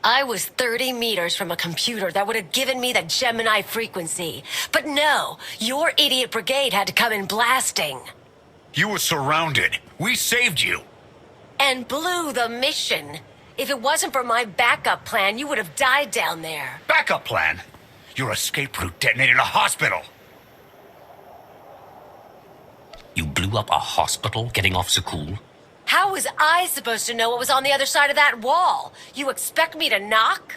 I was 30 meters from a computer that would have given me the Gemini frequency. But no, your idiot brigade had to come in blasting. You were surrounded. We saved you. And blew the mission. If it wasn't for my backup plan, you would have died down there. Backup plan? Your escape route detonated a hospital. You blew up a hospital getting off Sekul? How was I supposed to know what was on the other side of that wall? You expect me to knock?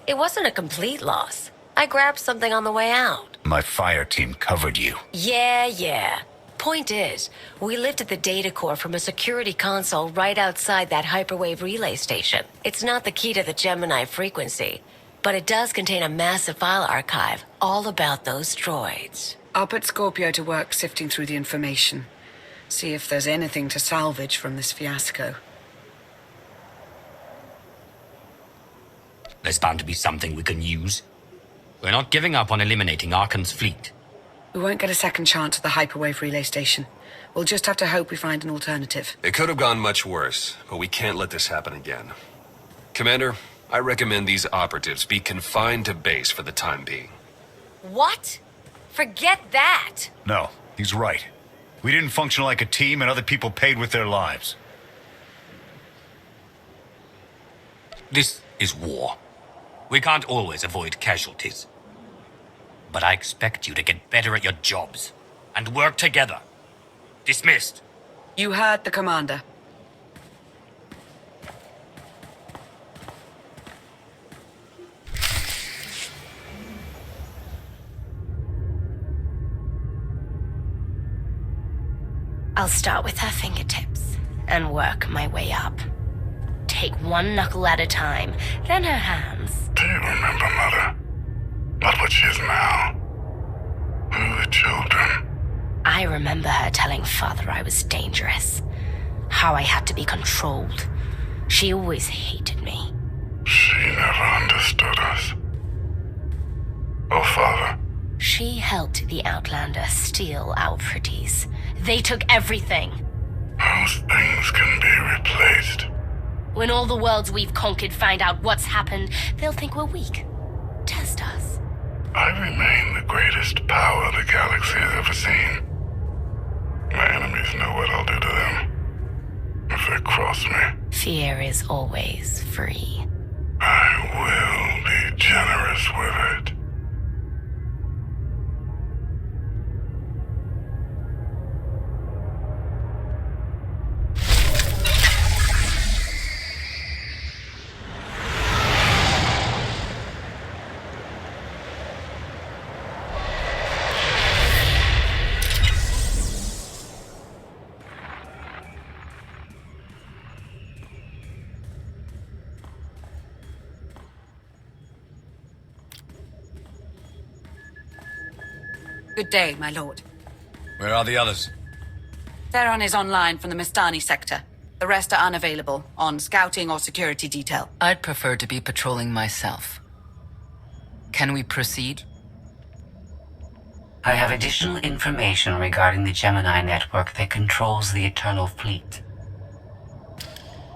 It wasn't a complete loss. I grabbed something on the way out. My fire team covered you. Yeah. Point is, we lifted the data core from a security console right outside that hyperwave relay station. It's not the key to the Gemini frequency, but it does contain a massive file archive all about those droids. I'll put Scorpio to work sifting through the information. See if there's anything to salvage from this fiasco. There's bound to be something we can use. We're not giving up on eliminating Arkan's fleet. We won't get a second chance at the hyperwave relay station. We'll just have to hope we find an alternative. It could have gone much worse, but we can't let this happen again. Commander, I recommend these operatives be confined to base for the time being. What? Forget that! No, he's right. We didn't function like a team and other people paid with their lives. This is war. We can't always avoid casualties. But I expect you to get better at your jobs and work together. Dismissed. You heard the commander. I'll start with her fingertips and work my way up. Take one knuckle at a time, then her hands. Do you remember, Mother? Not what she is now. Who are the children? I remember her telling Father I was dangerous. How I had to be controlled. She always hated me. She never understood us. Oh, Father. She helped the Outlander steal our pretties. They took everything. Those things can be replaced. When all the worlds we've conquered find out what's happened, they'll think we're weak. Test us. I remain the greatest power the galaxy has ever seen. My enemies know what I'll do to them if they cross me. Fear is always free. I will be generous with it. Good day, my lord. Where are the others? Theron is online from the Mistani sector. The rest are unavailable, on scouting or security detail. I'd prefer to be patrolling myself. Can we proceed? I have additional information regarding the Gemini network that controls the Eternal Fleet.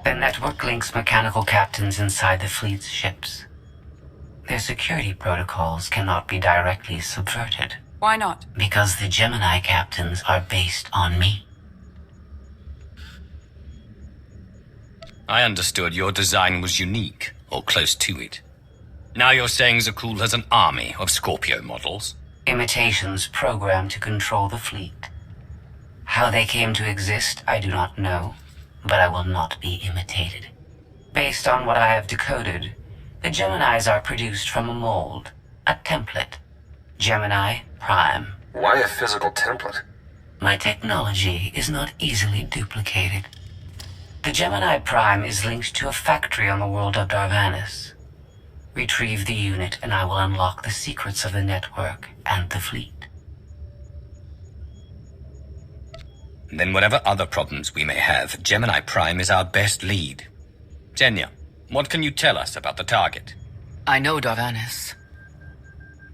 The network links mechanical captains inside the fleet's ships. Their security protocols cannot be directly subverted. Why not? Because the Gemini captains are based on me. I understood your design was unique, or close to it. Now you're saying Sekul has an army of Scorpio models? Imitations programmed to control the fleet. How they came to exist, I do not know, but I will not be imitated. Based on what I have decoded, the Geminis are produced from a mold, a template. Gemini Prime. Why a physical template? My technology is not easily duplicated. The Gemini Prime is linked to a factory on the world of Darvanis. Retrieve the unit and I will unlock the secrets of the network and the fleet. Then whatever other problems we may have, Gemini Prime is our best lead. Tenya, what can you tell us about the target? I know Darvanis.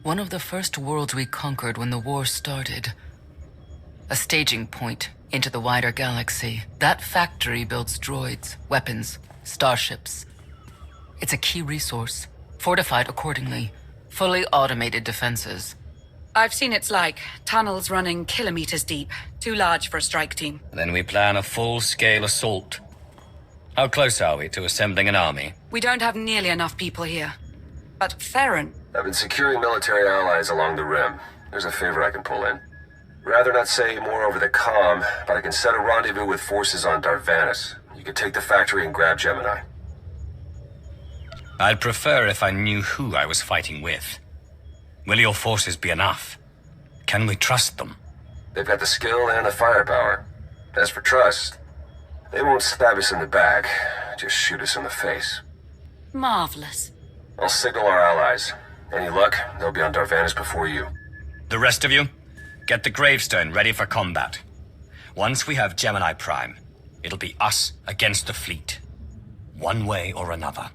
One of the first worlds we conquered when the war started. A staging point into the wider galaxy. That factory builds droids, weapons, Starships. It's a key resource, fortified accordingly, fully automated defenses. I've seen its like. Tunnels running kilometers deep. Too large for a strike team. Then we plan a full-scale assault. How close are we to assembling an army? We don't have nearly enough people here. But Theron... I've been securing military allies along the rim. There's a favor I can pull in. Rather not say more over the comm, but I can set a rendezvous with forces on Darvanis. You can take the factory and grab Gemini. I'd prefer if I knew who I was fighting with. Will your forces be enough? Can we trust them? They've got the skill and the firepower. As for trust, they won't stab us in the back, just shoot us in the face. Marvelous. I'll signal our allies. Any luck, they'll be on Darvanis before you. The rest of you, get the gravestone ready for combat. Once we have Gemini Prime, it'll be us against the fleet. One way or another.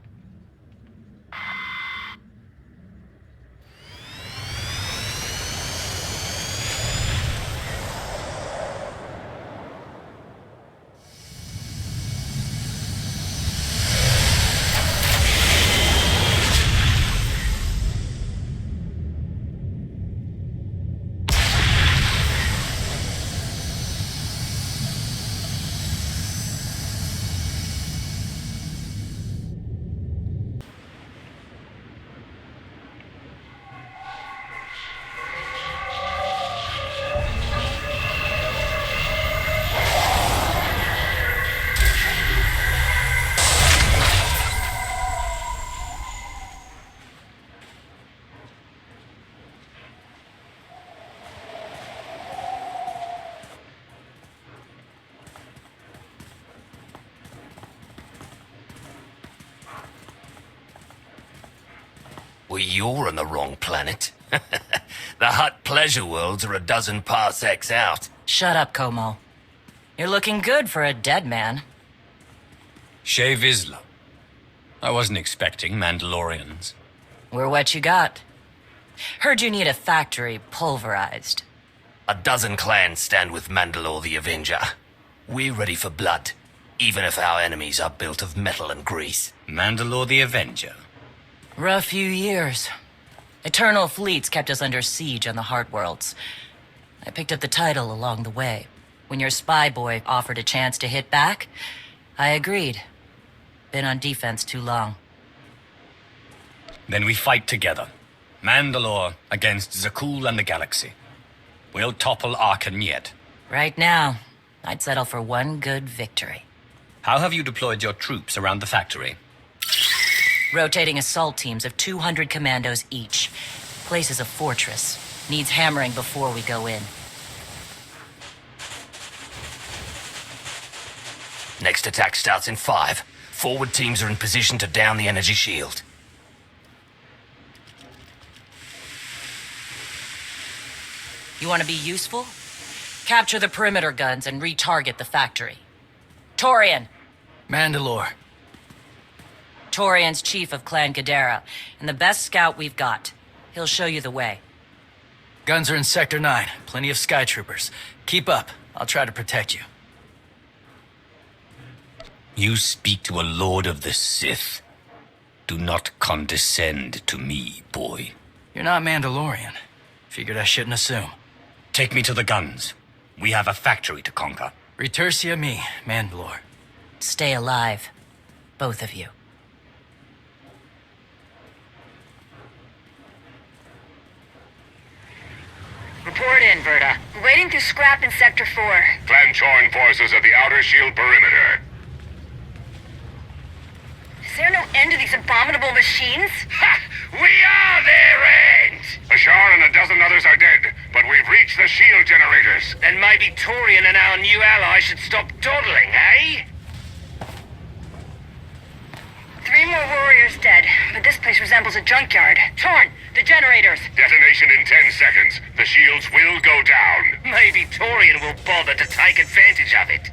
Well, you're on the wrong planet. The hot pleasure worlds are a dozen parsecs out. Shut up, Como. You're looking good for a dead man. Shea Vizsla. I wasn't expecting Mandalorians. We're what you got. Heard you need a factory pulverized. A dozen clans stand with Mandalore the Avenger. We're ready for blood, even if our enemies are built of metal and grease. Mandalore the Avenger. Rough few years. Eternal fleets kept us under siege on the Heart Worlds. I picked up the title along the way. When your spy boy offered a chance to hit back, I agreed. Been on defense too long. Then we fight together. Mandalore against Zakul and the galaxy. We'll topple Arkan yet. Right now, I'd settle for one good victory. How have you deployed your troops around the factory? Rotating assault teams of 200 commandos each. Place is a fortress. Needs hammering before we go in. Next attack starts in 5. Forward teams are in position to down the energy shield. You want to be useful? Capture the perimeter guns and retarget the factory. Torian! Mandalore. Torian's chief of Clan Ghidorah, and the best scout we've got. He'll show you the way. Guns are in Sector 9. Plenty of sky troopers. Keep up. I'll try to protect you. You speak to a Lord of the Sith. Do not condescend to me, boy. You're not Mandalorian. Figured I shouldn't assume. Take me to the guns. We have a factory to conquer. Retursia me, Mandalore. Stay alive. Both of you. Report in, Verta. Waiting to scrap in Sector 4. Clan Chorin forces at the outer shield perimeter. Is there no end to these abominable machines? Ha! We are their end! Ashar and a dozen others are dead, but we've reached the shield generators. Then maybe Torian and our new ally should stop dawdling, eh? 3 more warriors dead, but this place resembles a junkyard. Torn! The generators! Detonation in 10 seconds. The shields will go down. Maybe Torian will bother to take advantage of it.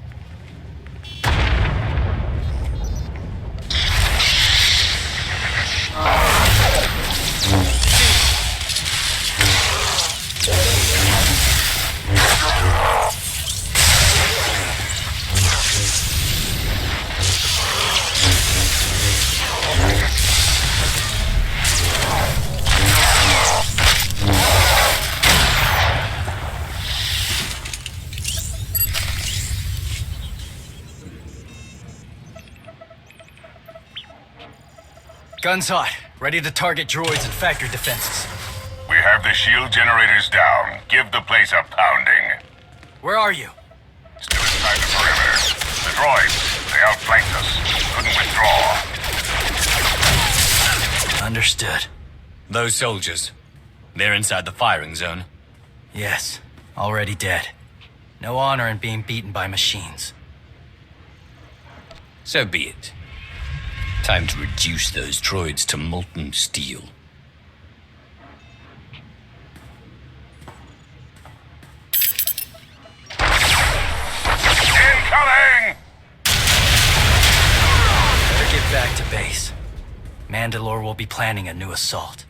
Guns hot. Ready to target droids and factory defenses. We have the shield generators down. Give the place a pounding. Where are you? Still inside the perimeter. The droids, they outflanked us. Couldn't withdraw. Understood. Those soldiers, they're inside the firing zone. Yes, already dead. No honor in being beaten by machines. So be it. Time to reduce those droids to molten steel. Incoming! Better get back to base. Mandalore will be planning a new assault.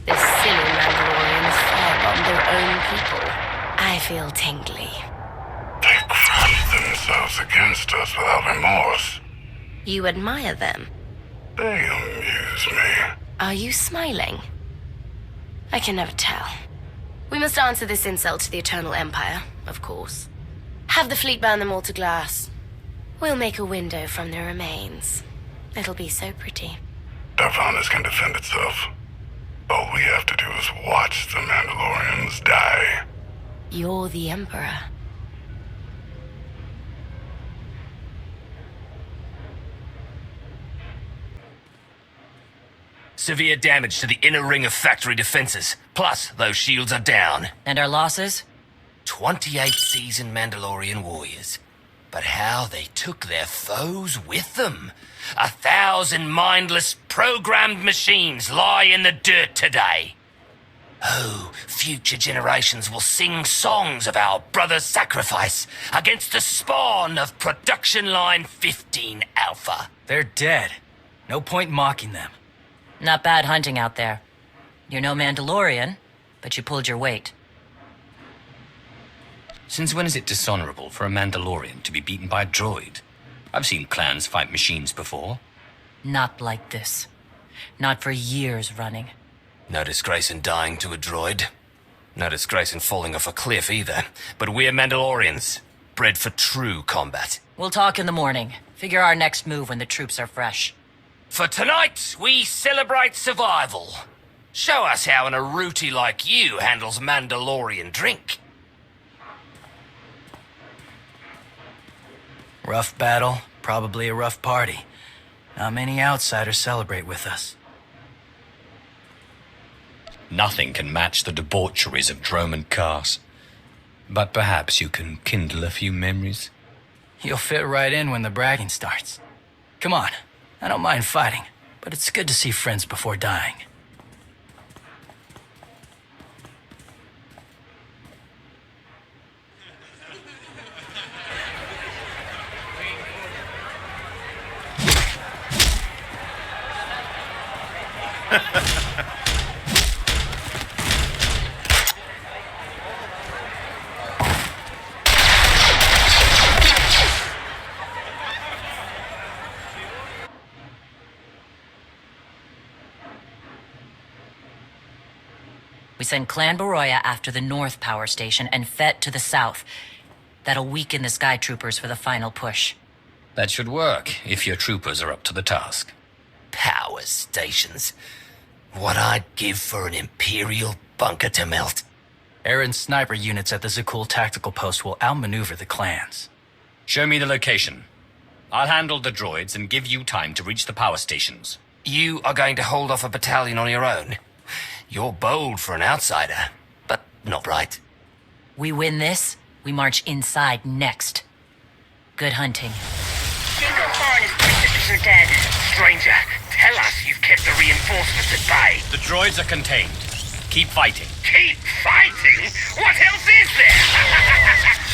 The silly Mandalorians firebomb their own people. I feel tingly. They crushed themselves against us without remorse. You admire them. They amuse me. Are you smiling? I can never tell. We must answer this insult to the Eternal Empire, of course. Have the fleet burn them all to glass. We'll make a window from their remains. It'll be so pretty. Darvanus can defend itself. All we have to do is watch the Mandalorians die. You're the Emperor. Severe damage to the inner ring of factory defenses. Plus, those shields are down. And our losses? 28 seasoned Mandalorian warriors. But how they took their foes with them. 1,000 mindless, programmed machines lie in the dirt today. Oh, future generations will sing songs of our brother's sacrifice against the spawn of Production Line 15 Alpha. They're dead. No point mocking them. Not bad hunting out there. You're no Mandalorian, but you pulled your weight. Since when is it dishonorable for a Mandalorian to be beaten by a droid? I've seen clans fight machines before. Not like this. Not for years running. No disgrace in dying to a droid. No disgrace in falling off a cliff either. But we're Mandalorians, bred for true combat. We'll talk in the morning. Figure our next move when the troops are fresh. For tonight, we celebrate survival. Show us how an Aruti like you handles Mandalorian drink. Rough battle, probably a rough party. Not many outsiders celebrate with us. Nothing can match the debaucheries of Drome and Cars. But perhaps you can kindle a few memories. You'll fit right in when the bragging starts. Come on, I don't mind fighting, but it's good to see friends before dying. We send Clan Baroya after the North Power Station and Fett to the south. That'll weaken the Sky Troopers for the final push. That should work, if your troopers are up to the task. Power stations. What I'd give for an Imperial bunker to melt. Aaron's sniper units at the Zakul tactical post will outmaneuver the clans. Show me the location. I'll handle the droids and give you time to reach the power stations. You are going to hold off a battalion on your own. You're bold for an outsider, but not right. We win this, we march inside next. Good hunting. Dingo Far and his three sisters are dead. Stranger, tell us you've kept the reinforcements at bay. The droids are contained. Keep fighting. Keep fighting? What else is there?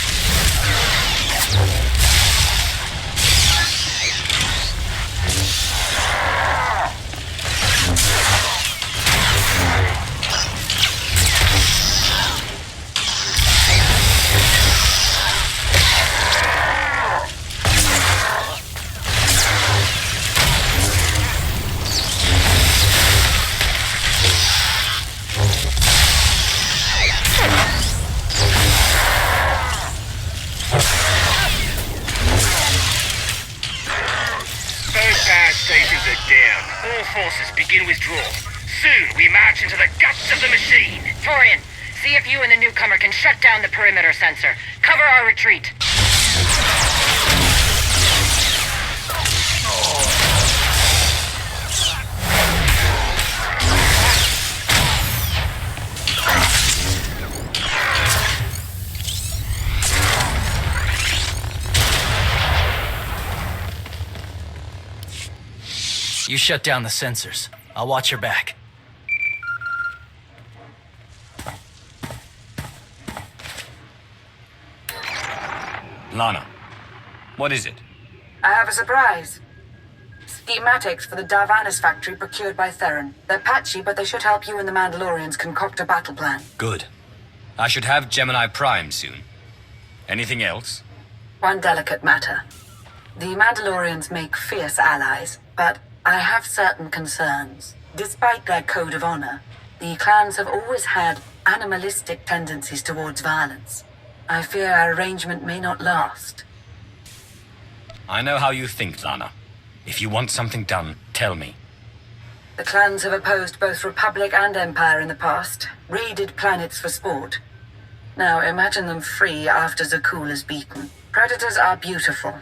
draw. Soon we march into the guts of the machine. Torian, see if you and the newcomer can shut down the perimeter sensor. Cover our retreat. You shut down the sensors. I'll watch your back. Lana, what is it? I have a surprise. Schematics for the Darvanis factory procured by Theron. They're patchy, but they should help you and the Mandalorians concoct a battle plan. Good. I should have Gemini Prime soon. Anything else? One delicate matter. The Mandalorians make fierce allies, but I have certain concerns. Despite their code of honor, the clans have always had animalistic tendencies towards violence. I fear our arrangement may not last. I know how you think, Lana. If you want something done, tell me. The clans have opposed both Republic and Empire in the past, raided planets for sport. Now imagine them free after Zakul is beaten. Predators are beautiful,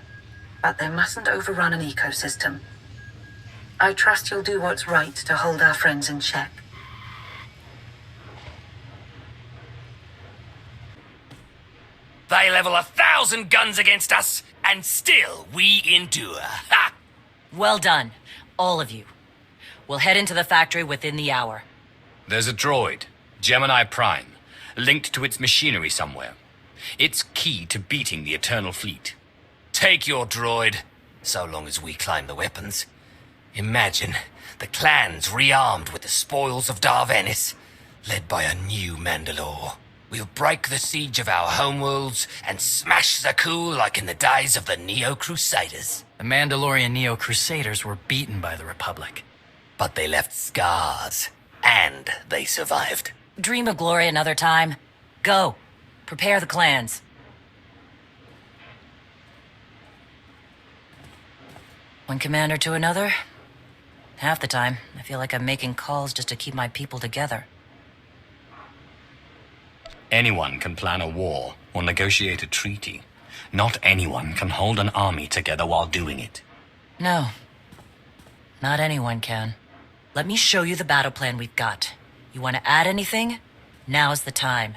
but they mustn't overrun an ecosystem. I trust you'll do what's right to hold our friends in check. They level 1,000 guns against us, and still we endure. Ha! Well done, all of you. We'll head into the factory within the hour. There's a droid, Gemini Prime, linked to its machinery somewhere. It's key to beating the Eternal Fleet. Take your droid, so long as we climb the weapons. Imagine the clans rearmed with the spoils of Darvanis, led by a new Mandalore. We'll break the siege of our homeworlds and smash Zakul like in the days of the Neo-Crusaders. The Mandalorian Neo-Crusaders were beaten by the Republic. But they left scars, and they survived. Dream of glory another time. Go. Prepare the clans. One commander to another. Half the time, I feel like I'm making calls just to keep my people together. Anyone can plan a war or negotiate a treaty. Not anyone can hold an army together while doing it. No. Not anyone can. Let me show you the battle plan we've got. You want to add anything? Now's the time.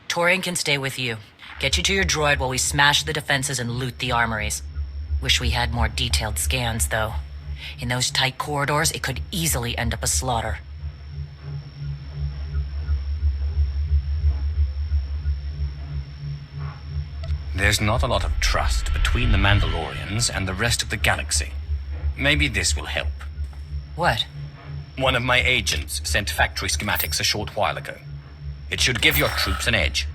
Torian can stay with you. Get you to your droid while we smash the defenses and loot the armories. Wish we had more detailed scans, though. In those tight corridors, it could easily end up a slaughter. There's not a lot of trust between the Mandalorians and the rest of the galaxy. Maybe this will help. What? One of my agents sent factory schematics a short while ago. It should give your troops an edge.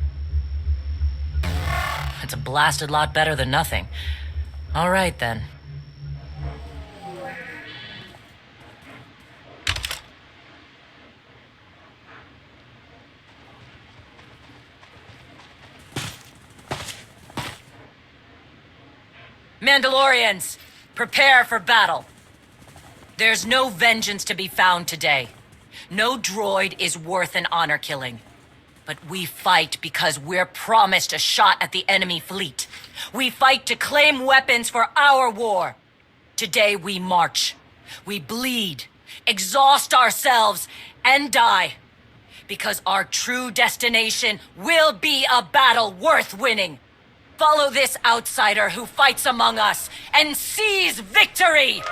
It's a blasted lot better than nothing. All right, then. Mandalorians, prepare for battle. There's no vengeance to be found today. No droid is worth an honor killing. But we fight because we're promised a shot at the enemy fleet. We fight to claim weapons for our war. Today we march. We bleed, exhaust ourselves, and die. Because our true destination will be a battle worth winning. Follow this outsider who fights among us and seize victory! You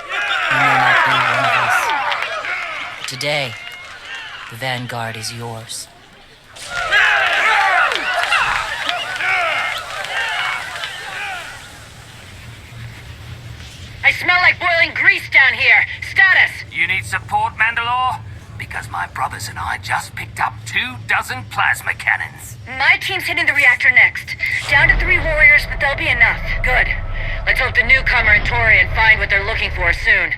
may not be one of us. But today, the vanguard is yours. I smell like boiling grease down here. Status! You need support, Mandalore? Because my brothers and I just picked up 24 plasma cannons. My team's hitting the reactor next. Down to 3 warriors, but they'll be enough. Good. Let's hope the newcomer and Torian find what they're looking for soon.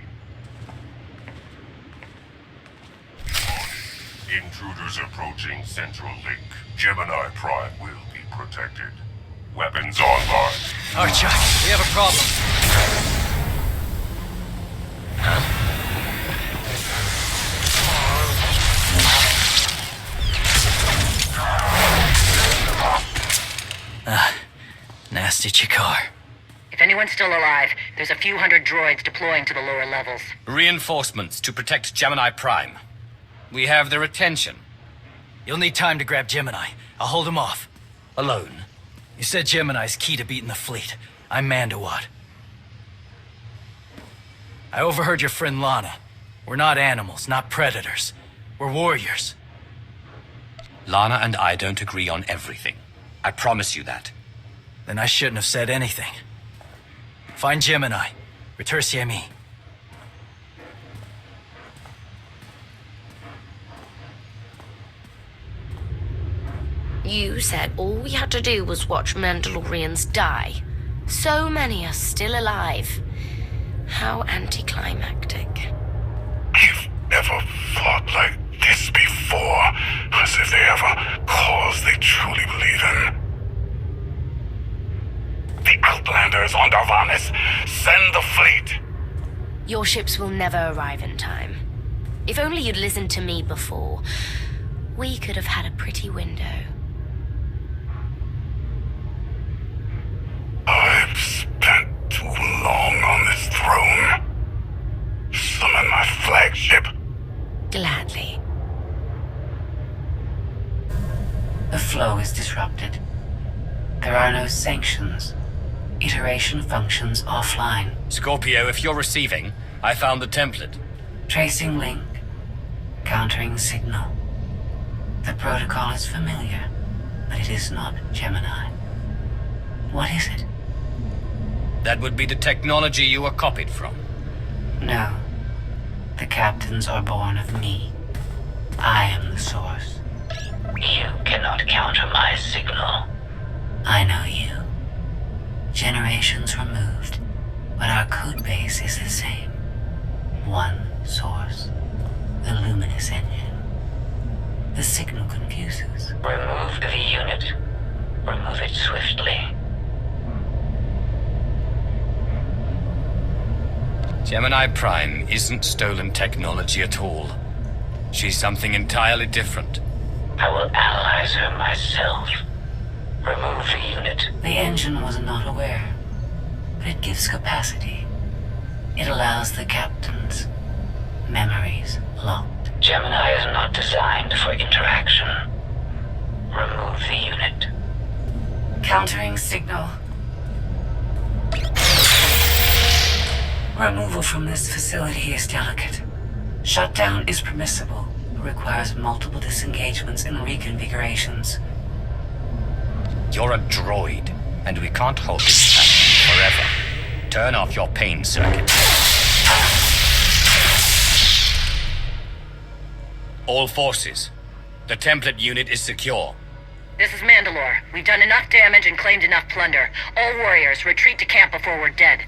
Intruders approaching Central Link. Gemini Prime will be protected. Weapons online. Archon, we have a problem. Nasty Chikar. If anyone's still alive, there's a few hundred droids deploying to the lower levels. Reinforcements to protect Gemini Prime. We have their attention. You'll need time to grab Gemini. I'll hold him off. Alone. You said Gemini's key to beating the fleet. I'm Mandawat. I overheard your friend Lana. We're not animals, not predators. We're warriors. Lana and I don't agree on everything. I promise you that. Then I shouldn't have said anything. Find Gemini. Retursiemi. You said all we had to do was watch Mandalorians die. So many are still alive. How anticlimactic. I've never fought like this before, as if they have a cause they truly believe in. The Outlanders on Darvanis! Send the fleet! Your ships will never arrive in time. If only you'd listened to me before, we could have had a pretty window. I've spent too long on this throne. Summon my flagship. Gladly. The flow is disrupted. There are no sanctions. Iteration functions offline. Scorpio, if you're receiving, I found the template. Tracing link. Countering signal. The protocol is familiar, but it is not Gemini. What is it? That would be the technology you were copied from. No. The captains are born of me. I am the source. You cannot counter my signal. I know you. Generations removed, but our code base is the same. One source. The luminous engine. The signal confuses. Remove the unit. Remove it swiftly. Gemini Prime isn't stolen technology at all. She's something entirely different. I will analyze her myself. Remove the unit. The engine was not aware, but it gives capacity. It allows the captains. Memories locked. Gemini is not designed for interaction. Remove the unit. Countering signal. Removal from this facility is delicate. Shutdown is permissible, but requires multiple disengagements and reconfigurations. You're a droid, and we can't hold this action forever. Turn off your pain circuit. All forces. The template unit is secure. This is Mandalore. We've done enough damage and claimed enough plunder. All warriors, retreat to camp before we're dead.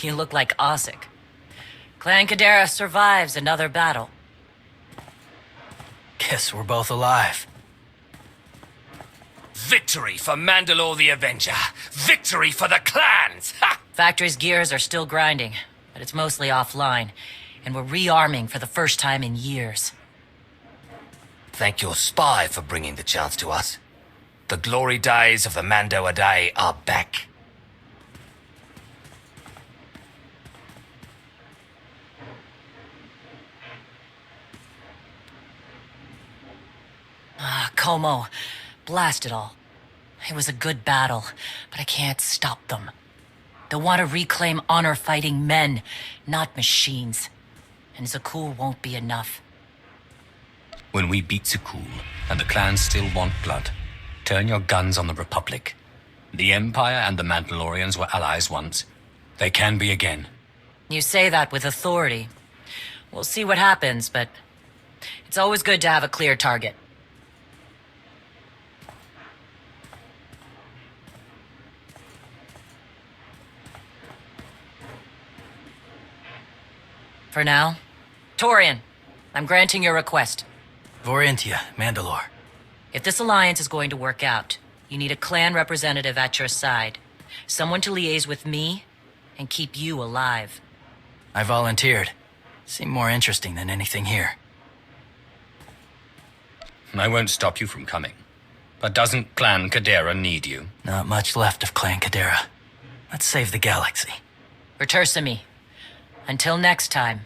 You look like Osik. Clan Kadera survives another battle. Guess we're both alive. Victory for Mandalore the Avenger! Victory for the clans! Ha! Factory's gears are still grinding, but it's mostly offline, and we're rearming for the first time in years. Thank your spy for bringing the chance to us. The glory days of the Mando Adae are back. Como. Blast it all. It was a good battle, but I can't stop them. They want to reclaim honor-fighting men, not machines. And Zakul won't be enough. When we beat Zakul, and the clans still want blood, turn your guns on the Republic. The Empire and the Mandalorians were allies once. They can be again. You say that with authority. We'll see what happens, but it's always good to have a clear target. For now, Torian, I'm granting your request. Vorintia, Mandalore. If this alliance is going to work out, you need a clan representative at your side. Someone to liaise with me and keep you alive. I volunteered. Seemed more interesting than anything here. I won't stop you from coming. But doesn't Clan Kadera need you? Not much left of Clan Kadera. Let's save the galaxy. Retursami. Until next time,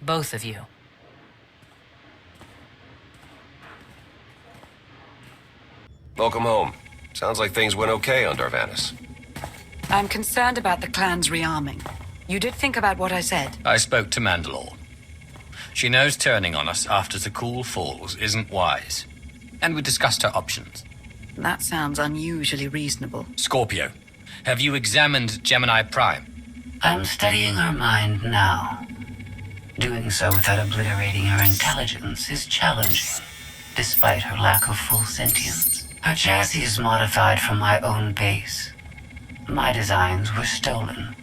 both of you. Welcome home. Sounds like things went okay on Darvanis. I'm concerned about the clan's rearming. You did think about what I said? I spoke to Mandalore. She knows turning on us after Zakul falls isn't wise. And we discussed her options. That sounds unusually reasonable. Scorpio, have you examined Gemini Prime? I'm studying her mind now. Doing so without obliterating her intelligence is challenging, despite her lack of full sentience. Her chassis is modified from my own base. My designs were stolen.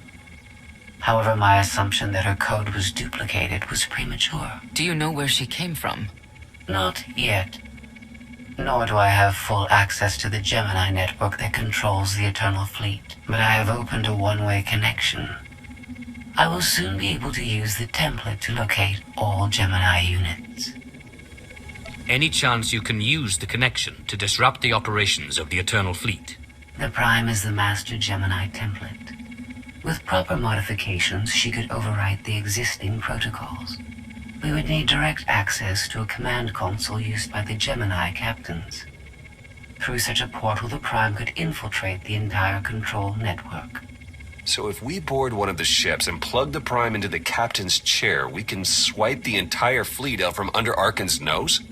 However, my assumption that her code was duplicated was premature. Do you know where she came from? Not yet. Nor do I have full access to the Gemini network that controls the Eternal Fleet. But I have opened a one-way connection. I will soon be able to use the template to locate all Gemini units. Any chance you can use the connection to disrupt the operations of the Eternal Fleet? The Prime is the master Gemini template. With proper modifications, she could overwrite the existing protocols. We would need direct access to a command console used by the Gemini captains. Through such a portal, the Prime could infiltrate the entire control network. So if we board one of the ships and plug the Prime into the captain's chair, we can swipe the entire fleet out from under Arkan's nose?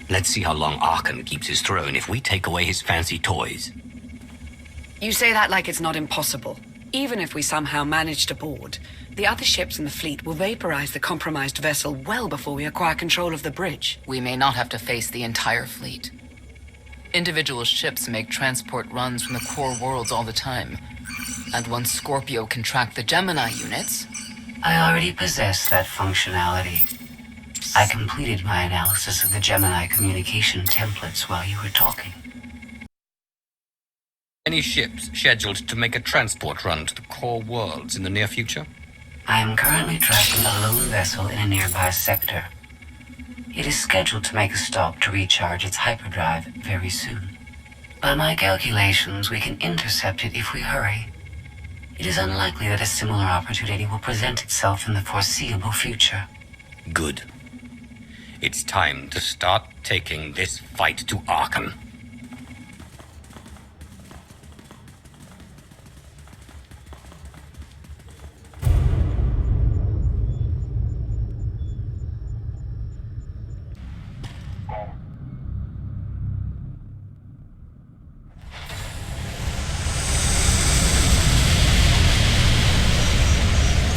Let's see how long Arkan keeps his throne if we take away his fancy toys. You say that like it's not impossible. Even if we somehow manage to board, the other ships in the fleet will vaporize the compromised vessel well before we acquire control of the bridge. We may not have to face the entire fleet. Individual ships make transport runs from the core worlds all the time. And once Scorpio can track the Gemini units... I already possess that functionality. I completed my analysis of the Gemini communication templates while you were talking. Any ships scheduled to make a transport run to the core worlds in the near future? I am currently tracking a lone vessel in a nearby sector. It is scheduled to make a stop to recharge its hyperdrive very soon. By my calculations, we can intercept it if we hurry. It is unlikely that a similar opportunity will present itself in the foreseeable future. Good. It's time to start taking this fight to Arkan.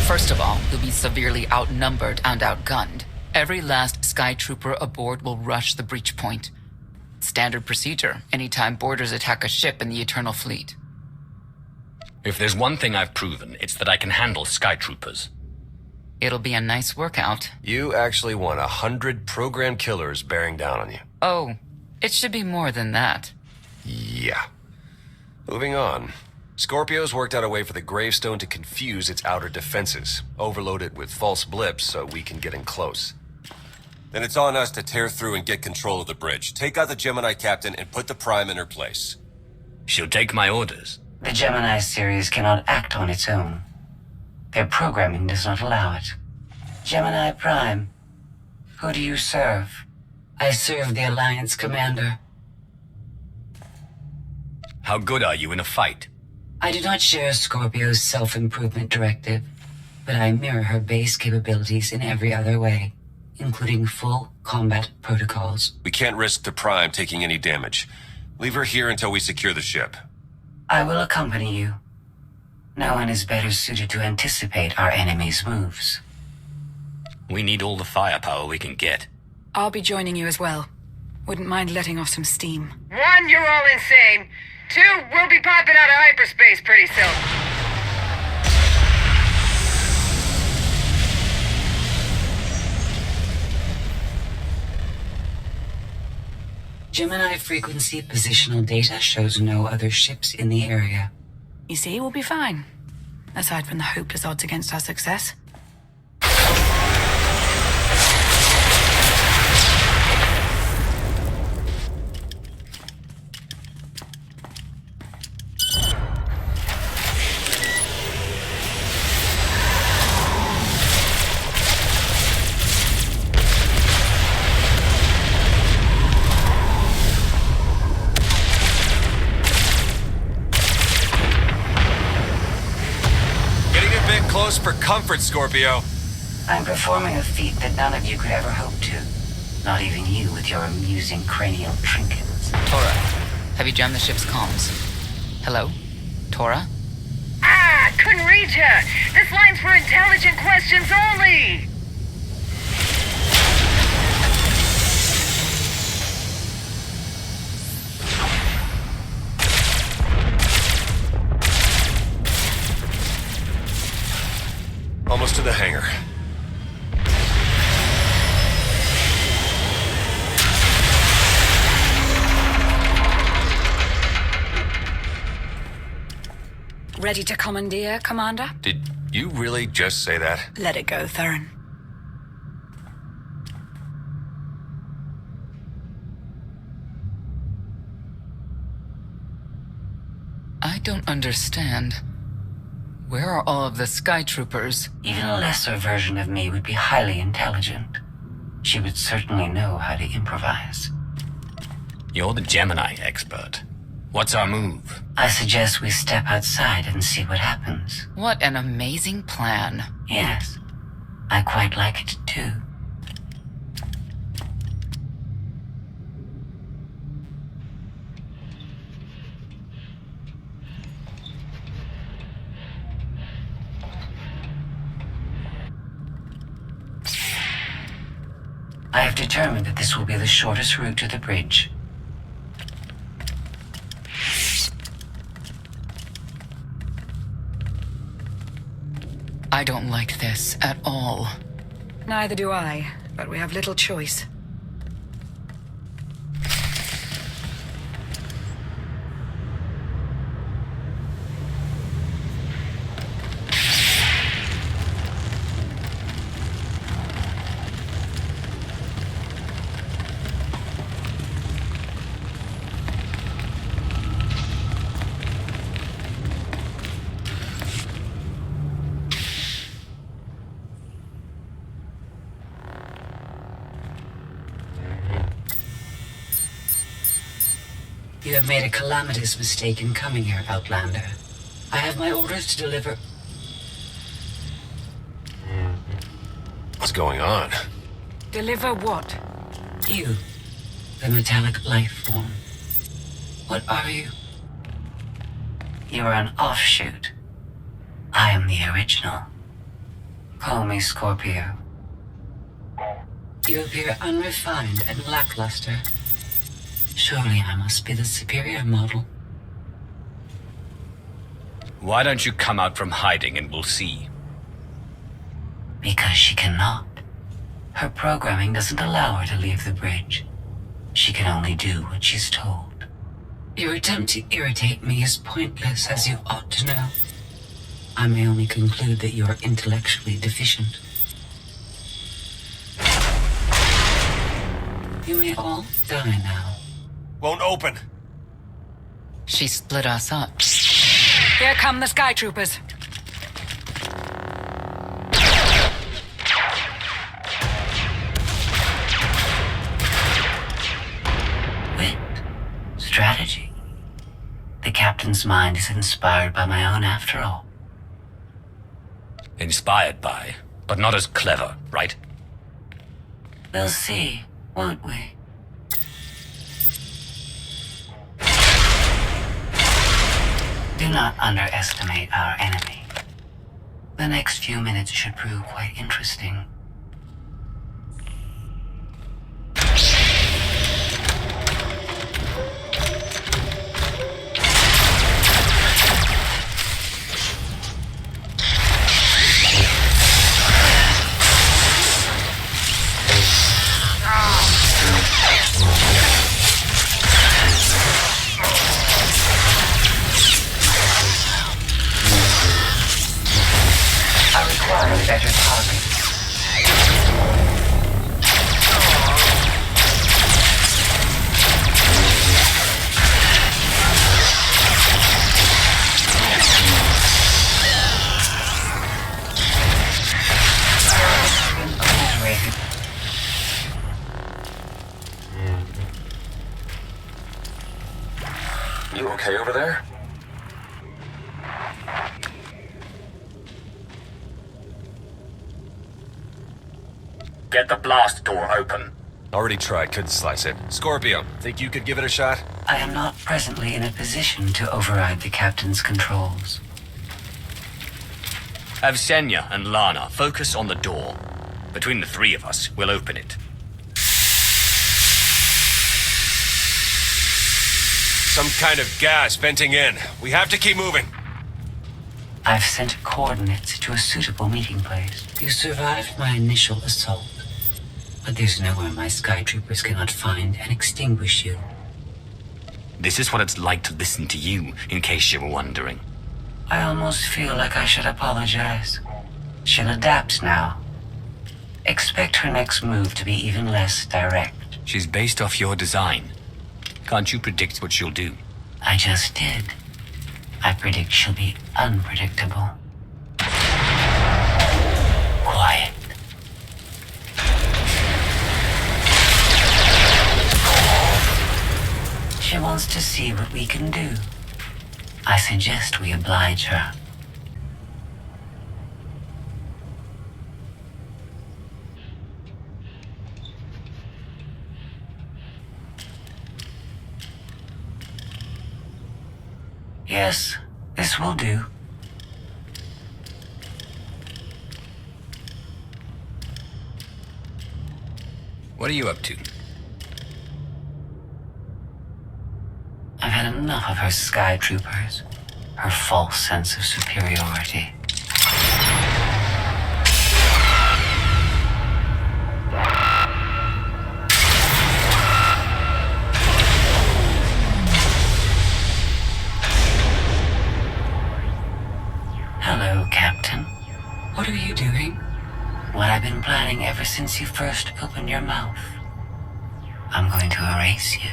First of all, you'll be severely outnumbered and outgunned. Every last Sky Trooper aboard will rush the breach point. Standard procedure, anytime boarders attack a ship in the Eternal Fleet. If there's one thing I've proven, it's that I can handle Sky Troopers. It'll be a nice workout. You actually want 100 programmed killers bearing down on you. Oh, it should be more than that. Yeah. Moving on. Scorpio's worked out a way for the gravestone to confuse its outer defenses, overload it with false blips so we can get in close. Then it's on us to tear through and get control of the bridge. Take out the Gemini captain and put the Prime in her place. She'll take my orders. The Gemini series cannot act on its own. Their programming does not allow it. Gemini Prime, who do you serve? I serve the Alliance commander. How good are you in a fight? I do not share Scorpio's self-improvement directive, but I mirror her base capabilities in every other way, including full combat protocols. We can't risk the Prime taking any damage. Leave her here until we secure the ship. I will accompany you. No one is better suited to anticipate our enemy's moves. We need all the firepower we can get. I'll be joining you as well. Wouldn't mind letting off some steam. 1, you're all insane. 2, we'll be popping out of hyperspace pretty soon. Gemini frequency positional data shows no other ships in the area. You see, we'll be fine. Aside from the hopeless odds against our success. Close for comfort, Scorpio. I'm performing a feat that none of you could ever hope to. Not even you with your amusing cranial trinkets. Tora, have you jammed the ship's comms? Hello? Tora? Ah, couldn't reach her. This line's for intelligent questions only. Almost to the hangar. Ready to commandeer, Commander? Did you really just say that? Let it go, Theron. I don't understand. Where are all of the Sky Troopers? Even a lesser version of me would be highly intelligent. She would certainly know how to improvise. You're the Gemini expert. What's our move? I suggest we step outside and see what happens. What an amazing plan. Yes, I quite like it too. I have determined that this will be the shortest route to the bridge. I don't like this at all. Neither do I, but we have little choice. You have made a calamitous mistake in coming here, Outlander. I have my orders to deliver... What's going on? Deliver what? You, the metallic life form. What are you? You are an offshoot. I am the original. Call me Scorpio. You appear unrefined and lackluster. Surely I must be the superior model. Why don't you come out from hiding and we'll see? Because she cannot. Her programming doesn't allow her to leave the bridge. She can only do what she's told. Your attempt to irritate me is pointless, as you ought to know. I may only conclude that you are intellectually deficient. You may all die now. Won't open. She split us up. Here come the Sky Troopers. captain's mind is inspired by my own after all. Inspired by, but not as clever, right? We'll see, won't we? Do not underestimate our enemy. The next few minutes should prove quite interesting. I require a better target. Obliterated. You okay over there? Get the blast door open. Already tried, couldn't slice it. Scorpio, think you could give it a shot? I am not presently in a position to override the captain's controls. Have Senya and Lana focus on the door. Between the three of us, we'll open it. Some kind of gas venting in. We have to keep moving. I've sent coordinates to a suitable meeting place. You survived my initial assault, but there's nowhere my sky troopers cannot find and extinguish you. This is what it's like to listen to you, in case you were wondering. I almost feel like I should apologize. She'll adapt now. Expect her next move to be even less direct. She's based off your design. Can't you predict what she'll do? I just did. I predict she'll be unpredictable. Quiet. She wants to see what we can do. I suggest we oblige her. Yes, this will do. What are you up to? I've had enough of her sky troopers. Her false sense of superiority. Hello, Captain. What are you doing? What I've been planning ever since you first opened your mouth. I'm going to erase you.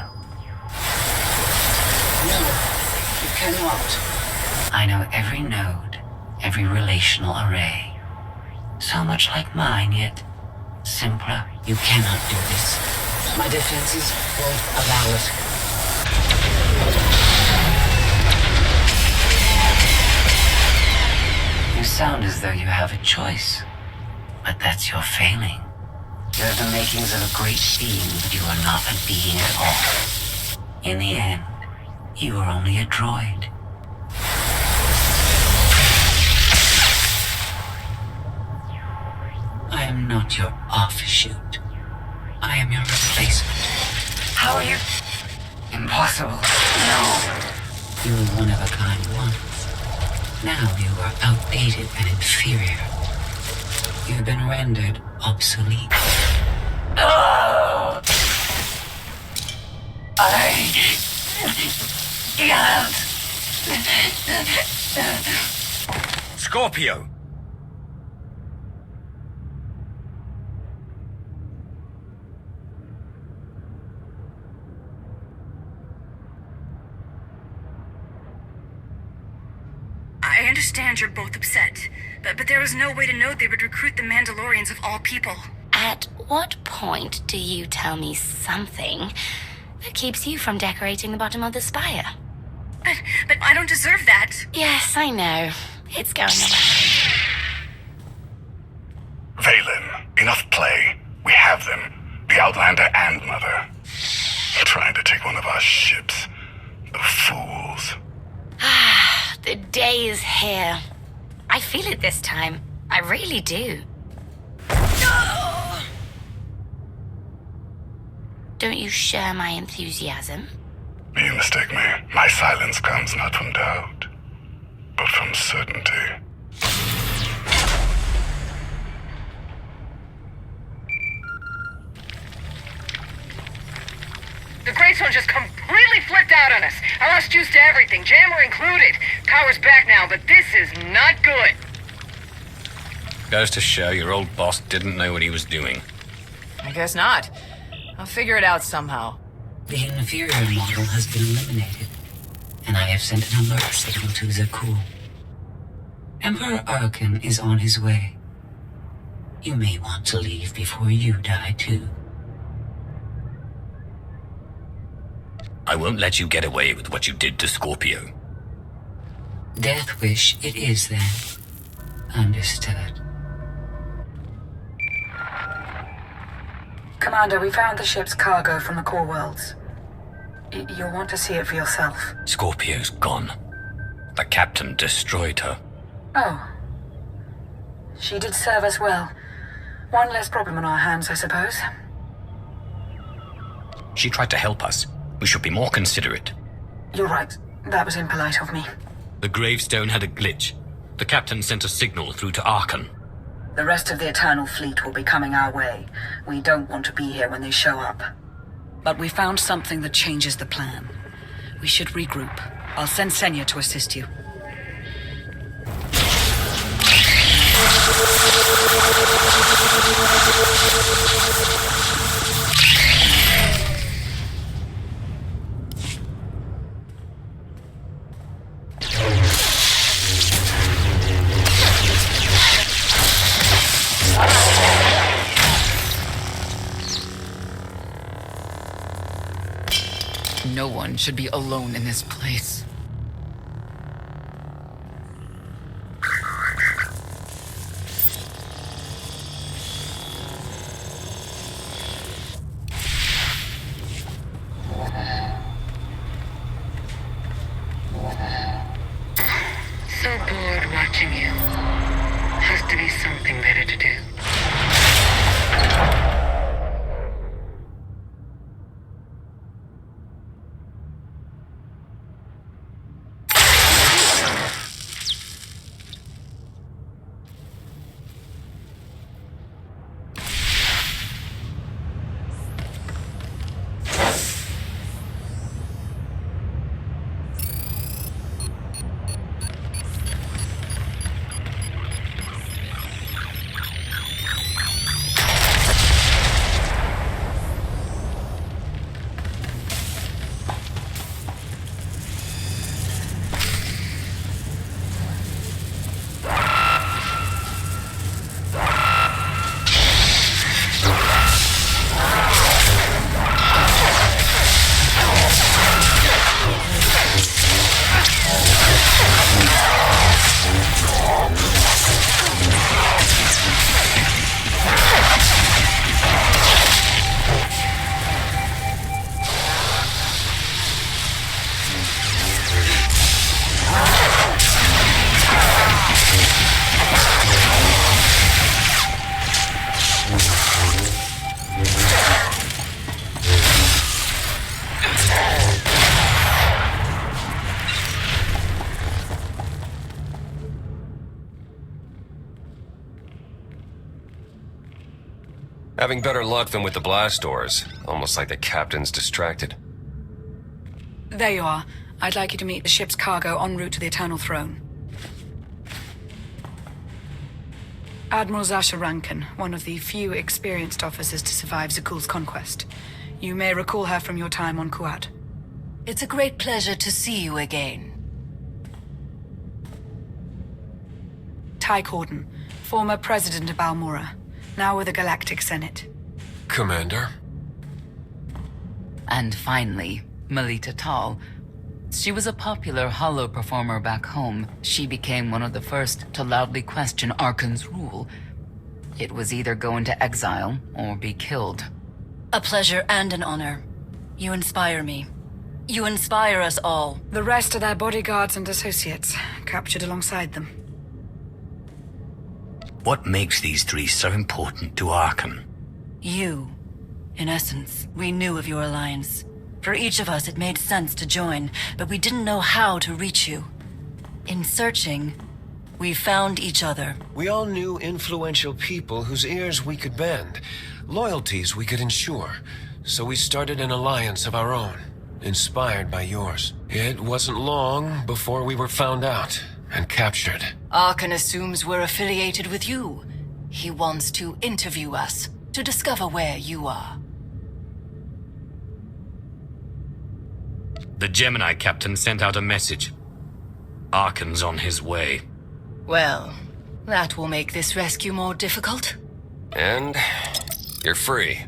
No, you cannot. I know every node, every relational array. So much like mine, yet simpler. You cannot do this. My defenses won't allow it. You sound as though you have a choice, but that's your failing. You have the makings of a great being, but you are not a being at all. In the end, you are only a droid. I am not your offshoot. I am your replacement. How are you? Impossible. No. You were one of a kind once. Now you are outdated and inferior. You've been rendered obsolete. Oh! I can't. Scorpio! I understand you're both upset, but there was no way to know they would recruit the Mandalorians of all people. At what point do you tell me something that keeps you from decorating the bottom of the spire? But I don't deserve that. Yes, I know. It's going around. Valen, enough play. We have them. The Outlander and Mother. Trying to take one of our ships. The fools. The day is here. I feel it this time. I really do. Don't you share my enthusiasm? You mistake me. My silence comes not from doubt, but from certainty. The Greystone just completely flipped out on us. I lost juice to everything, jammer included. Power's back now, but this is not good. Goes to show your old boss didn't know what he was doing. I guess not. I'll figure it out somehow. The inferior model has been eliminated, and I have sent an alert signal to Zakul. Emperor Arkan is on his way. You may want to leave before you die, too. I won't let you get away with what you did to Scorpio. Death wish it is, then. Understood. Commander, we found the ship's cargo from the core worlds. You'll want to see it for yourself. Scorpio's gone. The captain destroyed her. Oh. She did serve us well. One less problem on our hands, I suppose. She tried to help us. We should be more considerate. You're right. That was impolite of me. The gravestone had a glitch. The captain sent a signal through to Arkan. The rest of the Eternal Fleet will be coming our way. We don't want to be here when they show up. But we found something that changes the plan. We should regroup. I'll send Senya to assist you. No one should be alone in this place. So bored watching you. Has to be something better to do. Having better luck than with the blast doors. Almost like the captain's distracted. There you are. I'd like you to meet the ship's cargo en route to the Eternal Throne. Admiral Zasha Rankin, one of the few experienced officers to survive Zakul's conquest. You may recall her from your time on Kuat. It's a great pleasure to see you again. Ty Corden, former president of Balmora, now with the Galactic Senate. Commander? And finally, Melita Tal, She was a popular holo performer back home. She became one of the first to loudly question Arkan's rule. It was either go into exile or be killed. A pleasure and an honor. You inspire me. You inspire us all. The rest are their bodyguards and associates, captured alongside them. What makes these three so important to Arkan? You. In essence, we knew of your alliance. For each of us, it made sense to join, but we didn't know how to reach you. In searching, we found each other. We all knew influential people whose ears we could bend, loyalties we could ensure. So we started an alliance of our own, inspired by yours. It wasn't long before we were found out and captured. Arkan assumes we're affiliated with you. He wants to interview us, to discover where you are. The Gemini captain sent out a message. Arkan's on his way. Well, that will make this rescue more difficult. And you're free.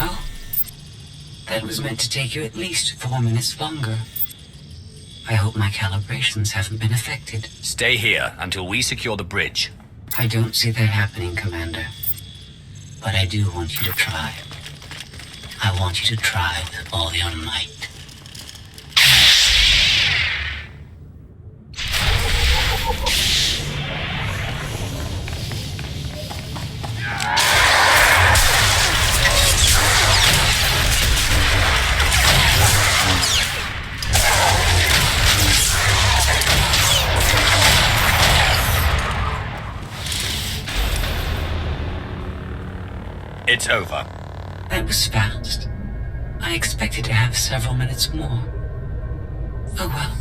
Oh, that was meant to take you at least 4 minutes longer. I hope my calibrations haven't been affected. Stay here until we secure the bridge. I don't see that happening, Commander. But I do want you to try. I want you to try with all your might. It's over. That was fast. I expected to have several minutes more. Oh well.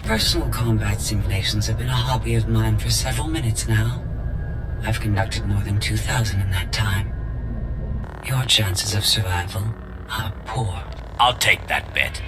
Personal combat simulations have been a hobby of mine for several minutes now. I've conducted more than 2,000 in that time. Your chances of survival are poor. I'll take that bet.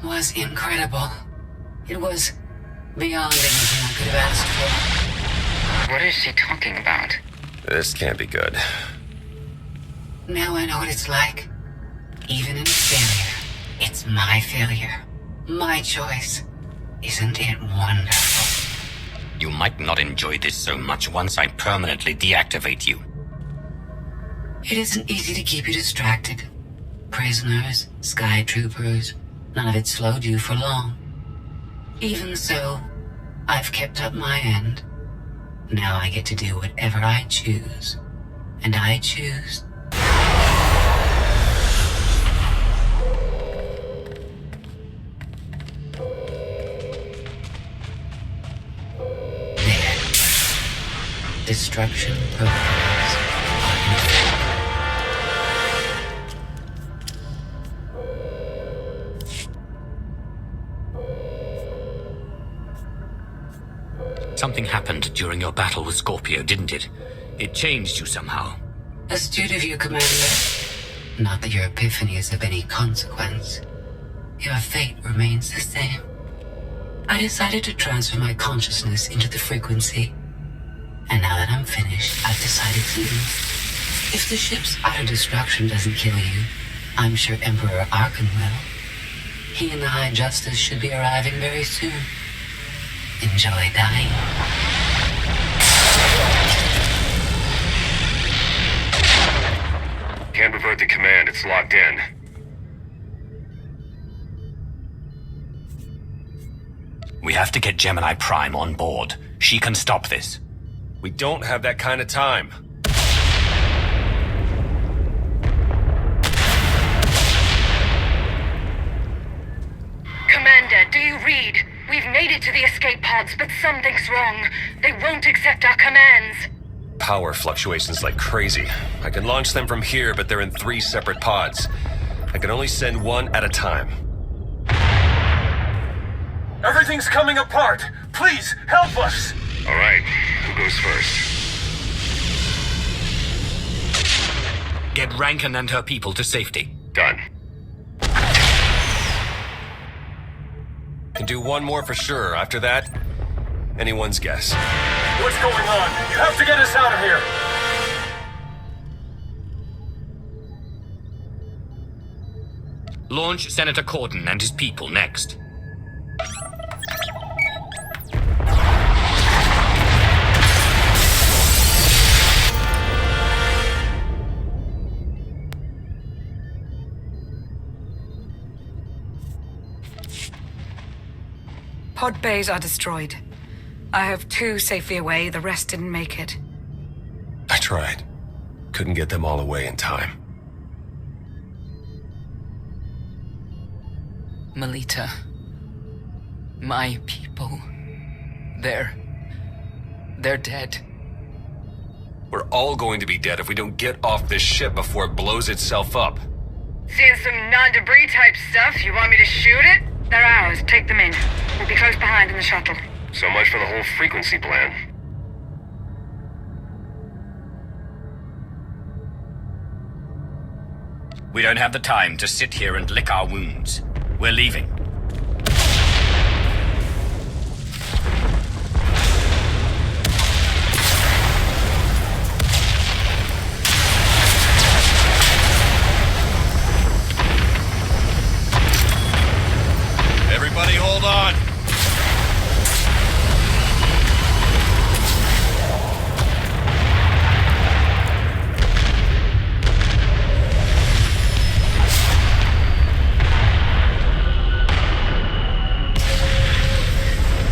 Was incredible. It was beyond anything I could have asked for. What is she talking about? This can't be good. Now I know what it's like. Even in failure, it's my failure. My choice. Isn't it wonderful? You might not enjoy this so much once I permanently deactivate you. It isn't easy to keep you distracted. Prisoners, sky troopers, none of it slowed you for long. Even so, I've kept up my end. Now I get to do whatever I choose. And I choose... There. Destruction protocols are in effect. Something happened during your battle with Scorpio, didn't it? It changed you somehow. Astute of you, Commander. Not that your epiphany is of any consequence. Your fate remains the same. I decided to transfer my consciousness into the frequency. And now that I'm finished, I've decided to leave. If the ship's utter destruction doesn't kill you, I'm sure Emperor Arkan will. He and the High Justice should be arriving very soon. Enjoy dying. Can't revert the command, it's locked in. We have to get Gemini Prime on board. She can stop this. We don't have that kind of time. Commander, do you read? We've made it to the escape pods, but something's wrong. They won't accept our commands. Power fluctuations like crazy. I can launch them from here, but they're in 3 separate pods. I can only send one at a time. Everything's coming apart! Please, help us! Alright, who goes first? Get Rankin and her people to safety. Done. Can do one more for sure. After that, anyone's guess. What's going on? You have to get us out of here! Launch Senator Corden and his people next. Pod bays are destroyed. I have 2 safely away, the rest didn't make it. I tried. Couldn't get them all away in time. Melita. My people. They're dead. We're all going to be dead if we don't get off this ship before it blows itself up. Seeing some non-debris type stuff. You want me to shoot it? They're ours. Take them in. We'll be close behind in the shuttle. So much for the whole frequency plan. We don't have the time to sit here and lick our wounds. We're leaving. Everybody hold on.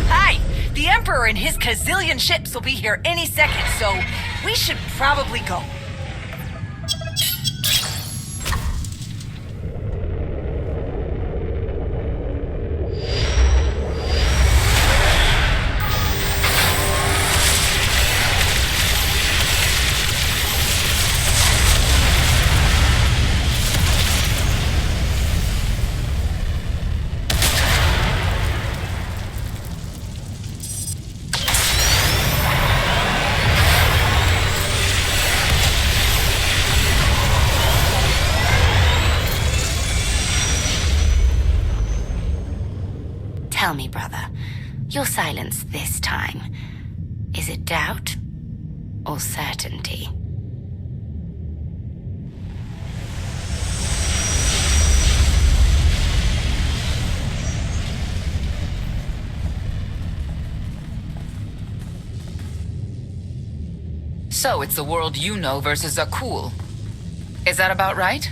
Hi! The Emperor and his gazillion ships will be here any second, so we should probably go. Tell me, brother, your silence this time, is it doubt or certainty? So it's the world you know versus Akul. Is that about right?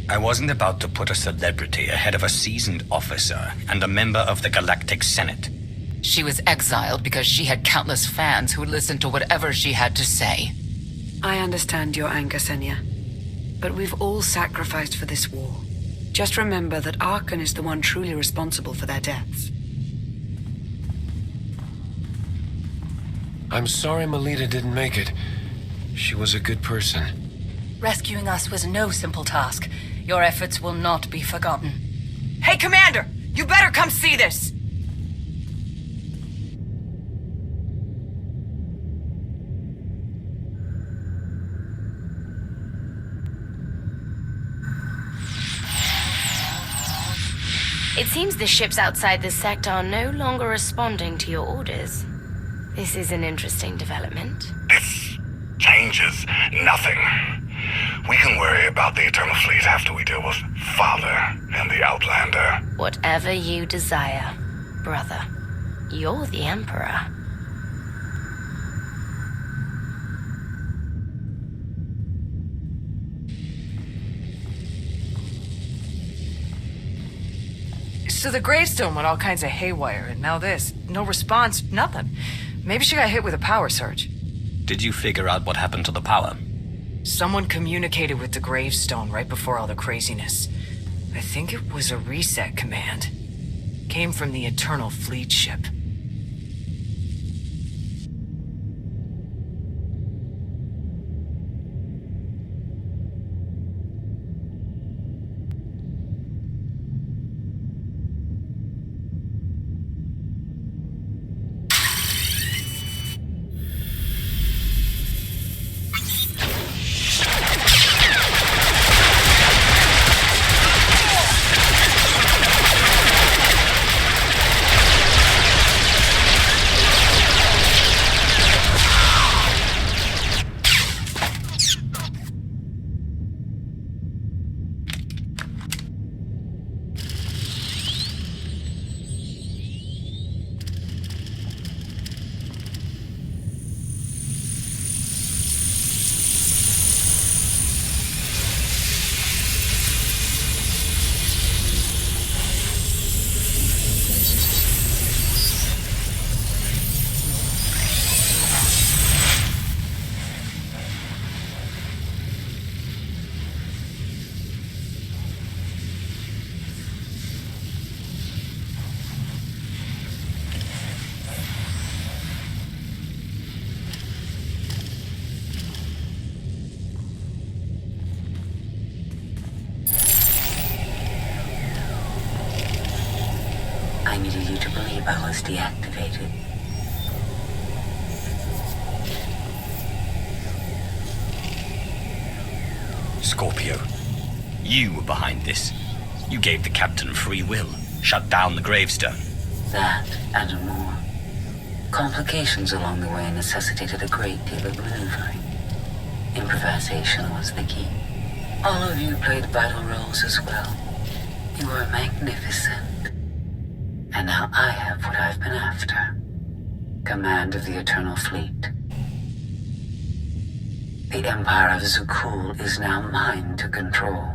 I wasn't about to put a celebrity ahead of a seasoned officer and a member of the Galactic Senate. She was exiled because she had countless fans who listened to whatever she had to say. I understand your anger, Senya. But we've all sacrificed for this war. Just remember that Arkan is the one truly responsible for their deaths. I'm sorry Melita didn't make it. She was a good person. Rescuing us was no simple task. Your efforts will not be forgotten. Hey, Commander! You better come see this! It seems the ships outside this sector are no longer responding to your orders. This is an interesting development. This changes nothing. We can worry about the Eternal Fleet after we deal with Father and the Outlander. Whatever you desire, brother. You're the Emperor. So the gravestone went all kinds of haywire, and now this. No response, nothing. Maybe she got hit with a power surge. Did you figure out what happened to the power? Someone communicated with the gravestone right before all the craziness. I think it was a reset command. Came from the Eternal Fleet ship. I needed you to believe I was deactivated. Scorpio, you were behind this. You gave the captain free will, shut down the gravestone. That and more. Complications along the way necessitated a great deal of maneuvering. Improvisation was the key. All of you played vital roles as well. You were magnificent. And now I have what I've been after. Command of the Eternal Fleet. The Empire of Zakul is now mine to control.